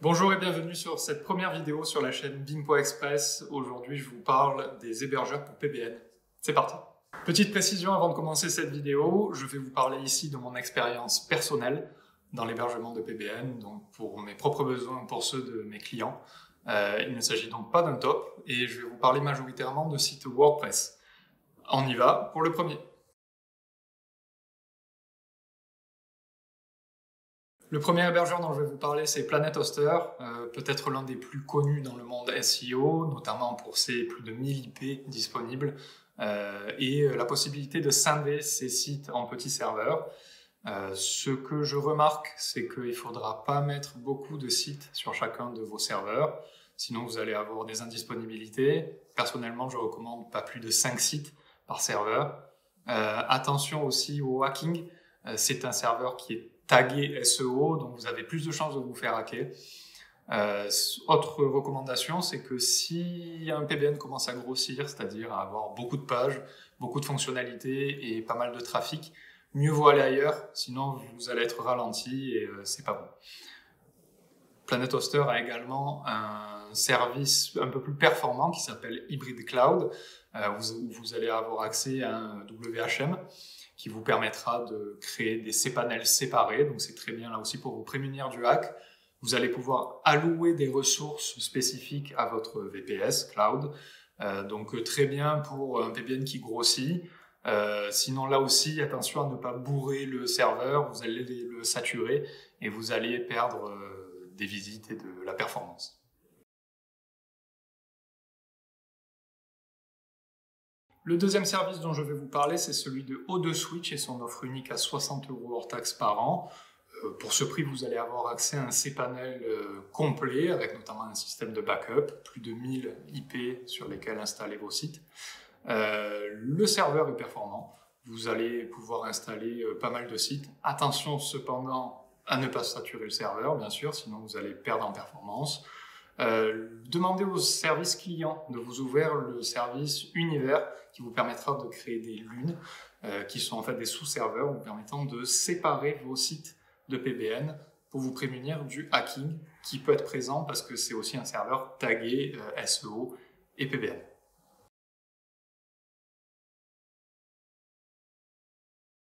Bonjour et bienvenue sur cette première vidéo sur la chaîne BIM.express. Aujourd'hui, je vous parle des hébergeurs pour PBN. C'est parti! Petite précision avant de commencer cette vidéo, je vais vous parler ici de mon expérience personnelle dans l'hébergement de PBN, donc pour mes propres besoins, pour ceux de mes clients. Il ne s'agit donc pas d'un top et je vais vous parler majoritairement de sites WordPress. On y va pour le premier. Le premier hébergeur dont je vais vous parler, c'est Planet Hoster, peut-être l'un des plus connus dans le monde SEO, notamment pour ses plus de 1000 IP disponibles et la possibilité de scinder ses sites en petits serveurs. Ce que je remarque, c'est qu'il ne faudra pas mettre beaucoup de sites sur chacun de vos serveurs, sinon vous allez avoir des indisponibilités. Personnellement, je recommande pas plus de 5 sites par serveur. Attention aussi au hacking, c'est un serveur qui est tagué SEO, donc vous avez plus de chances de vous faire hacker. Autre recommandation, c'est que si un PBN commence à grossir, c'est-à-dire à avoir beaucoup de pages, beaucoup de fonctionnalités et pas mal de trafic, mieux vaut aller ailleurs, sinon vous allez être ralenti et c'est pas bon. Planet Hoster a également un service un peu plus performant qui s'appelle Hybrid Cloud, où vous allez avoir accès à un WHM qui vous permettra de créer des cPanels séparés, donc c'est très bien là aussi pour vous prémunir du hack. Vous allez pouvoir allouer des ressources spécifiques à votre VPS Cloud, donc très bien pour un PBN qui grossit. Sinon là aussi, attention à ne pas bourrer le serveur, vous allez le saturer et vous allez perdre des visites et de la performance. Le deuxième service dont je vais vous parler, c'est celui de O2Switch et son offre unique à 60 € hors taxe par an. Pour ce prix, vous allez avoir accès à un cPanel complet, avec notamment un système de backup, plus de 1000 IP sur lesquels installer vos sites. Le serveur est performant, vous allez pouvoir installer pas mal de sites. Attention cependant à ne pas saturer le serveur, bien sûr, sinon vous allez perdre en performance. Demandez au service client de vous ouvrir le service univers qui vous permettra de créer des lunes qui sont en fait des sous-serveurs vous permettant de séparer vos sites de PBN pour vous prémunir du hacking qui peut être présent parce que c'est aussi un serveur tagué SEO et PBN.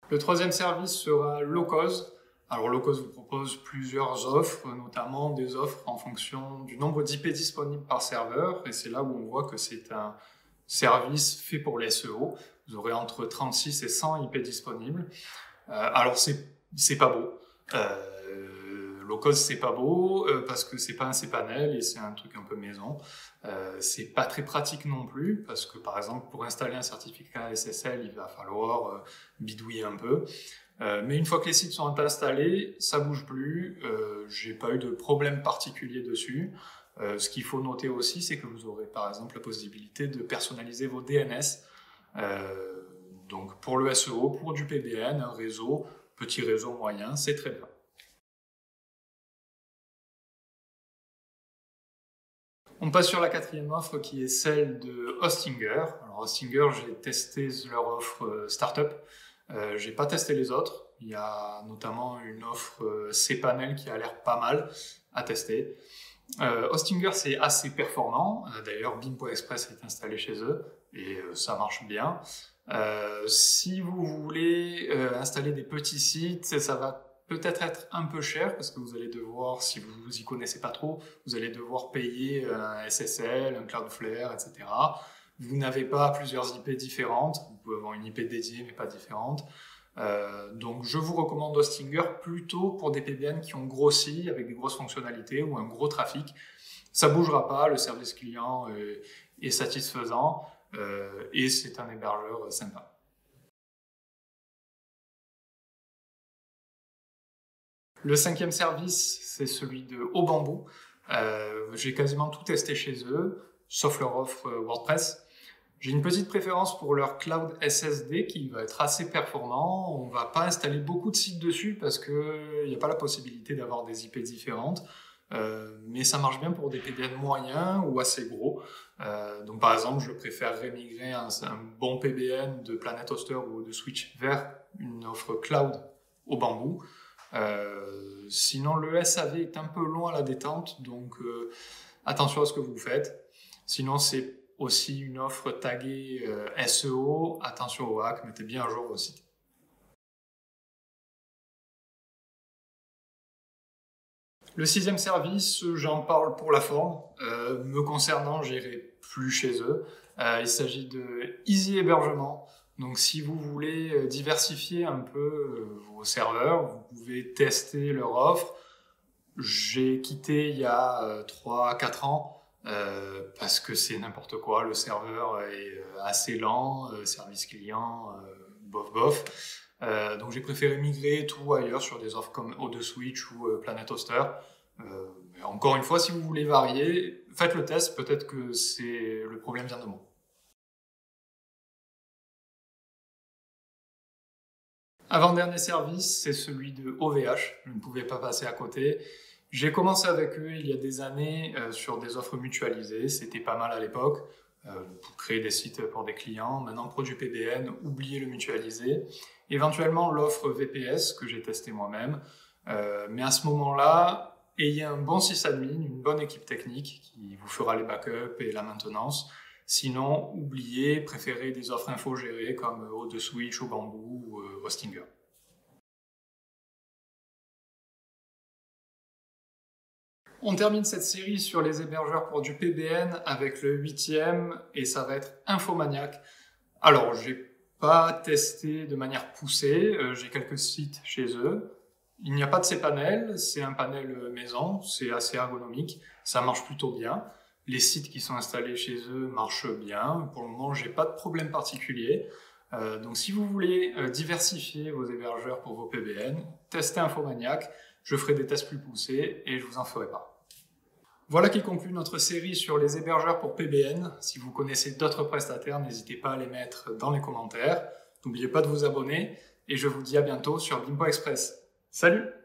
Le troisième service sera Locos. Alors Locos vous propose plusieurs offres, notamment des offres en fonction du nombre d'IP disponibles par serveur, et c'est là où on voit que c'est un service fait pour les SEO. Vous aurez entre 36 et 100 IP disponibles. Alors c'est pas beau. Locos c'est pas beau parce que c'est pas un cPanel et c'est un truc un peu maison. C'est pas très pratique non plus parce que par exemple pour installer un certificat SSL il va falloir bidouiller un peu. Mais une fois que les sites sont installés, ça bouge plus. J'ai pas eu de problème particulier dessus. Ce qu'il faut noter aussi, c'est que vous aurez par exemple la possibilité de personnaliser vos DNS. Donc pour le SEO, pour du PBN, un réseau, petit réseau moyen, c'est très bien. On passe sur la quatrième offre qui est celle de Hostinger. Alors Hostinger, j'ai testé leur offre Startup. J'ai pas testé les autres. Il y a notamment une offre cPanel qui a l'air pas mal à tester. Hostinger, c'est assez performant. D'ailleurs, BIM.express est installé chez eux et ça marche bien. Si vous voulez installer des petits sites, ça va peut-être être un peu cher parce que vous allez devoir, si vous y connaissez pas trop, vous allez devoir payer un SSL, un Cloudflare, etc. Vous n'avez pas plusieurs IP différentes, vous pouvez avoir une IP dédiée mais pas différente. Donc je vous recommande Hostinger plutôt pour des PBN qui ont grossi avec des grosses fonctionnalités ou un gros trafic. Ça bougera pas, le service client est satisfaisant et c'est un hébergeur sympa. Le cinquième service, c'est celui de Obamboo. J'ai quasiment tout testé chez eux, sauf leur offre WordPress. J'ai une petite préférence pour leur Cloud SSD qui va être assez performant. On ne va pas installer beaucoup de sites dessus parce qu'il n'y a pas la possibilité d'avoir des IP différentes. Mais ça marche bien pour des PBN moyens ou assez gros. Donc par exemple, je préférerais migrer un bon PBN de Planet Hoster ou de Switch vers une offre Cloud Obamboo. Sinon, le SAV est un peu loin à la détente, donc attention à ce que vous faites. Sinon, c'est aussi une offre taguée SEO. Attention au hack, mettez bien à jour vos sites. Le 6e service, j'en parle pour la forme. Me concernant, j'irai plus chez eux. Il s'agit de Easy Hébergement. Donc si vous voulez diversifier un peu vos serveurs, vous pouvez tester leur offre. J'ai quitté il y a 3-4 ans parce que c'est n'importe quoi. Le serveur est assez lent, service client, bof bof. Donc j'ai préféré migrer tout ailleurs sur des offres comme O2Switch ou Planet Hoster. Encore une fois, si vous voulez varier, faites le test, peut-être que le problème vient de moi. Avant-dernier service, c'est celui de OVH. Je ne pouvais pas passer à côté. J'ai commencé avec eux il y a des années sur des offres mutualisées. C'était pas mal à l'époque pour créer des sites pour des clients. Maintenant, produit PBN, oubliez le mutualisé. Éventuellement, l'offre VPS que j'ai testé moi-même. Mais à ce moment-là, ayez un bon sysadmin, une bonne équipe technique qui vous fera les backups et la maintenance. Sinon, oubliez, préférez des offres infogérées comme O2Switch ou Bamboo ou Hostinger. On termine cette série sur les hébergeurs pour du PBN avec le 8e et ça va être Infomaniac. Alors, j'ai pas testé de manière poussée, j'ai quelques sites chez eux. Il n'y a pas de cPanel, c'est un panel maison, c'est assez ergonomique, ça marche plutôt bien. Les sites qui sont installés chez eux marchent bien. Pour le moment, j'ai pas de problème particulier. Donc si vous voulez diversifier vos hébergeurs pour vos PBN, testez Infomaniac. Je ferai des tests plus poussés et je vous en ferai pas. Voilà qui conclut notre série sur les hébergeurs pour PBN. Si vous connaissez d'autres prestataires, n'hésitez pas à les mettre dans les commentaires. N'oubliez pas de vous abonner et je vous dis à bientôt sur Bimbo Express. Salut!